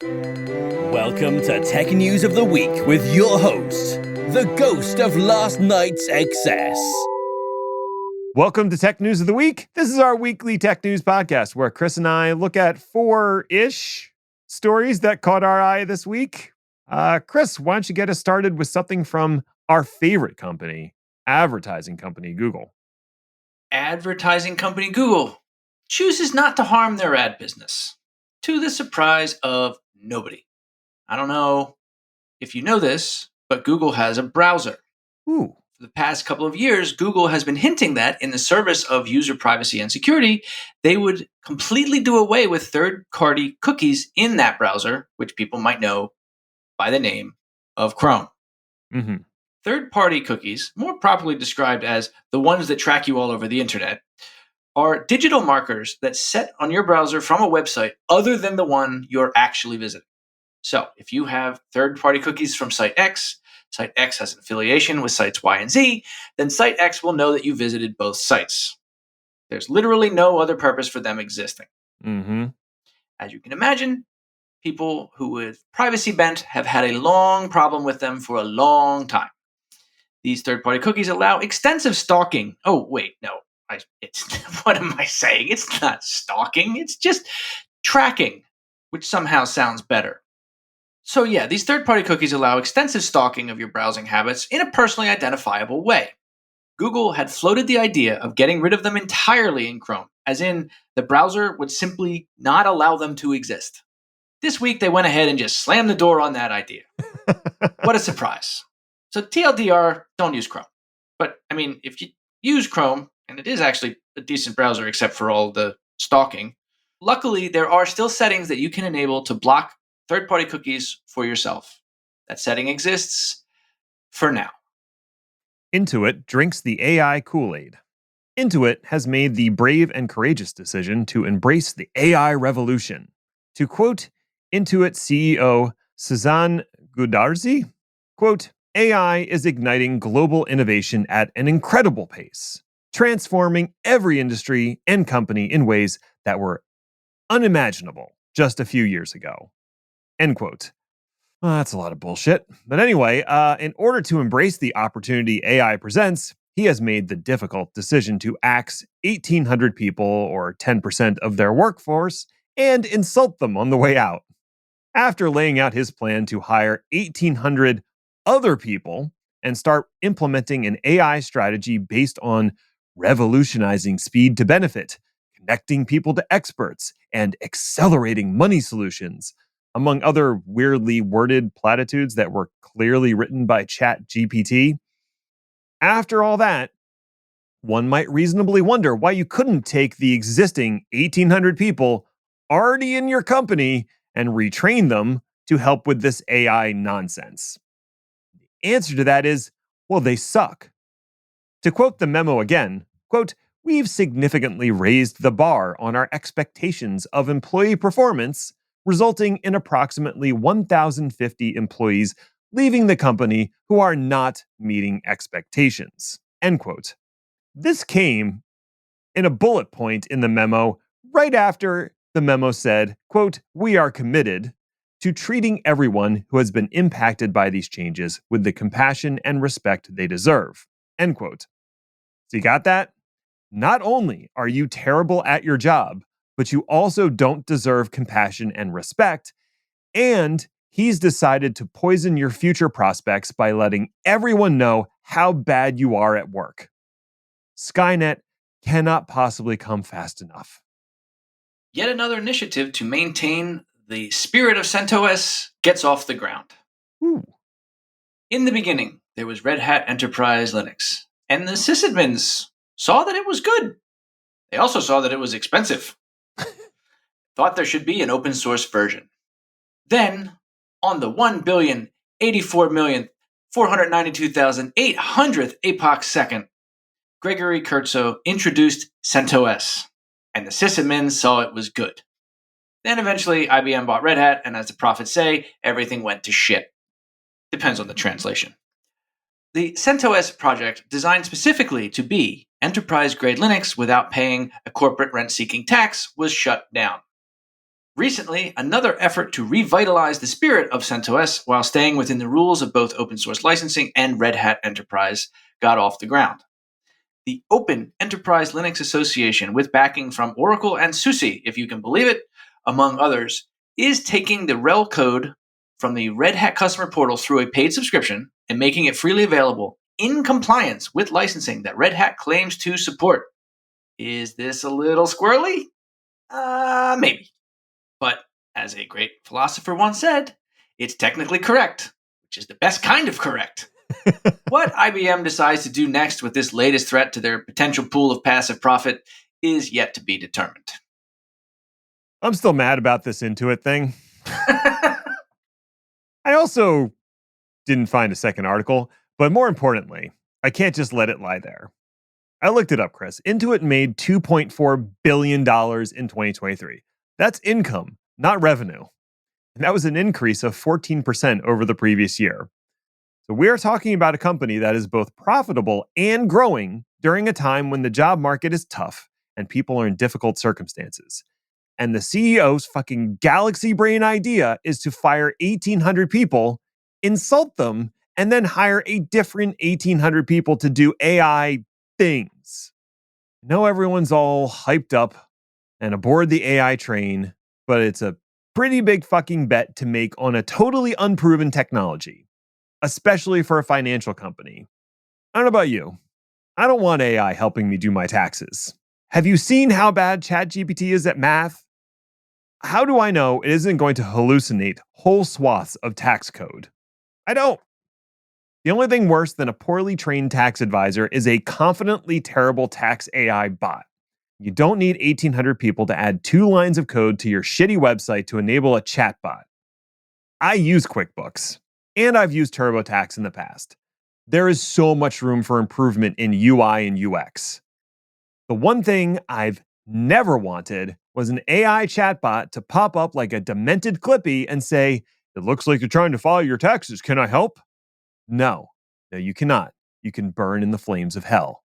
Welcome to Tech News of the Week with your host, the ghost of last night's excess. Welcome to Tech News of the Week. This is our weekly tech news podcast where Chris and I look at 4-ish stories that caught our eye this week. Chris, why don't you get us started with something from our favorite company, advertising company, Google. Advertising company Google chooses not to harm their ad business, to the surprise of nobody. I don't know if you know this, but Google has a browser. Ooh. For the past couple of years, Google has been hinting that in the service of user privacy and security, they would completely do away with third-party cookies in that browser, which people might know by the name of Chrome. Mm-hmm. Third-party cookies, more properly described as the ones that track you all over the internet, are digital markers that set on your browser from a website other than the one you're actually visiting. So if you have third-party cookies from Site X has an affiliation with sites Y and Z, then Site X will know that you visited both sites. There's literally no other purpose for them existing. Mm-hmm. As you can imagine, people who with privacy bent have had a long problem with them for a long time. These third-party cookies allow extensive stalking. Oh, wait, no. What am I saying? It's not stalking. It's just tracking, which somehow sounds better. So yeah, these third-party cookies allow extensive stalking of your browsing habits in a personally identifiable way. Google had floated the idea of getting rid of them entirely in Chrome, as in the browser would simply not allow them to exist. This week, they went ahead and just slammed the door on that idea. What a surprise. So TLDR, don't use Chrome. But, I mean, if you use Chrome, and it is actually a decent browser except for all the stalking, luckily there are still settings that you can enable to block third-party cookies for yourself. That setting exists for now. Intuit drinks the AI Kool-Aid. Intuit has made the brave and courageous decision to embrace the AI revolution. To quote Intuit CEO Suzanne Goodarzi, quote, AI is igniting global innovation at an incredible pace, transforming every industry and company in ways that were unimaginable just a few years ago. End quote. Well, that's a lot of bullshit. But anyway, in order to embrace the opportunity AI presents, he has made the difficult decision to axe 1,800 people, or 10% of their workforce, and insult them on the way out. After laying out his plan to hire 1,800 other people and start implementing an AI strategy based on revolutionizing speed to benefit, connecting people to experts, and accelerating money solutions, among other weirdly worded platitudes that were clearly written by ChatGPT. After all that, one might reasonably wonder why you couldn't take the existing 1,800 people already in your company and retrain them to help with this AI nonsense. The answer to that is, well, they suck. To quote the memo again, quote, we've significantly raised the bar on our expectations of employee performance, resulting in approximately 1,050 employees leaving the company who are not meeting expectations, end quote. This came in a bullet point in the memo right after the memo said, quote, we are committed to treating everyone who has been impacted by these changes with the compassion and respect they deserve, end quote. So you got that? Not only are you terrible at your job, but you also don't deserve compassion and respect, and he's decided to poison your future prospects by letting everyone know how bad you are at work. Skynet cannot possibly come fast enough. Yet another initiative to maintain the spirit of CentOS gets off the ground. Ooh. In the beginning, there was Red Hat Enterprise Linux, and the sysadmins saw that it was good. They also saw that it was expensive. Thought there should be an open source version. Then, on the 1,084,492,800th epoch second, Gregory Kurtzow introduced CentOS, and the sysadmins saw it was good. Then eventually IBM bought Red Hat, and as the prophets say, everything went to shit. Depends on the translation. The CentOS project, designed specifically to be enterprise-grade Linux without paying a corporate rent-seeking tax, was shut down. Recently, another effort to revitalize the spirit of CentOS while staying within the rules of both open source licensing and Red Hat Enterprise got off the ground. The Open Enterprise Linux Association, with backing from Oracle and SUSE, if you can believe it, among others, is taking the RHEL code from the Red Hat customer portal through a paid subscription and making it freely available in compliance with licensing that Red Hat claims to support. Is this a little squirrely? Maybe. But as a great philosopher once said, it's technically correct, which is the best kind of correct. What IBM decides to do next with this latest threat to their potential pool of passive profit is yet to be determined. I'm still mad about this Intuit thing. I also didn't find a second article, but more importantly, I can't just let it lie there. I looked it up, Chris. Intuit made $2.4 billion in 2023. That's income, not revenue. And that was an increase of 14% over the previous year. So we are talking about a company that is both profitable and growing during a time when the job market is tough and people are in difficult circumstances. And the CEO's fucking galaxy brain idea is to fire 1,800 people, insult them, and then hire a different 1,800 people to do AI things. I know everyone's all hyped up and aboard the AI train, but it's a pretty big fucking bet to make on a totally unproven technology, especially for a financial company. I don't know about you. I don't want AI helping me do my taxes. Have you seen how bad ChatGPT is at math? How do I know it isn't going to hallucinate whole swaths of tax code? I don't. The only thing worse than a poorly trained tax advisor is a confidently terrible tax AI bot. You don't need 1,800 people to add 2 lines of code to your shitty website to enable a chatbot. I use QuickBooks, and I've used TurboTax in the past. There is so much room for improvement in UI and UX. The one thing I've never wanted was an AI chatbot to pop up like a demented Clippy and say, "It looks like you're trying to file your taxes. Can I help?" No, you cannot. You can burn in the flames of hell.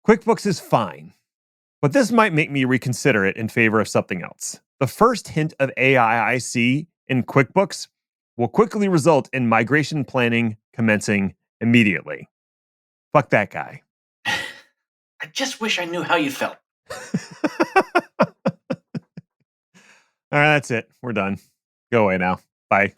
QuickBooks is fine, but this might make me reconsider it in favor of something else. The first hint of AI I see in QuickBooks will quickly result in migration planning commencing immediately. Fuck that guy. I just wish I knew how you felt. All right, that's it. We're done. Go away now. Bye.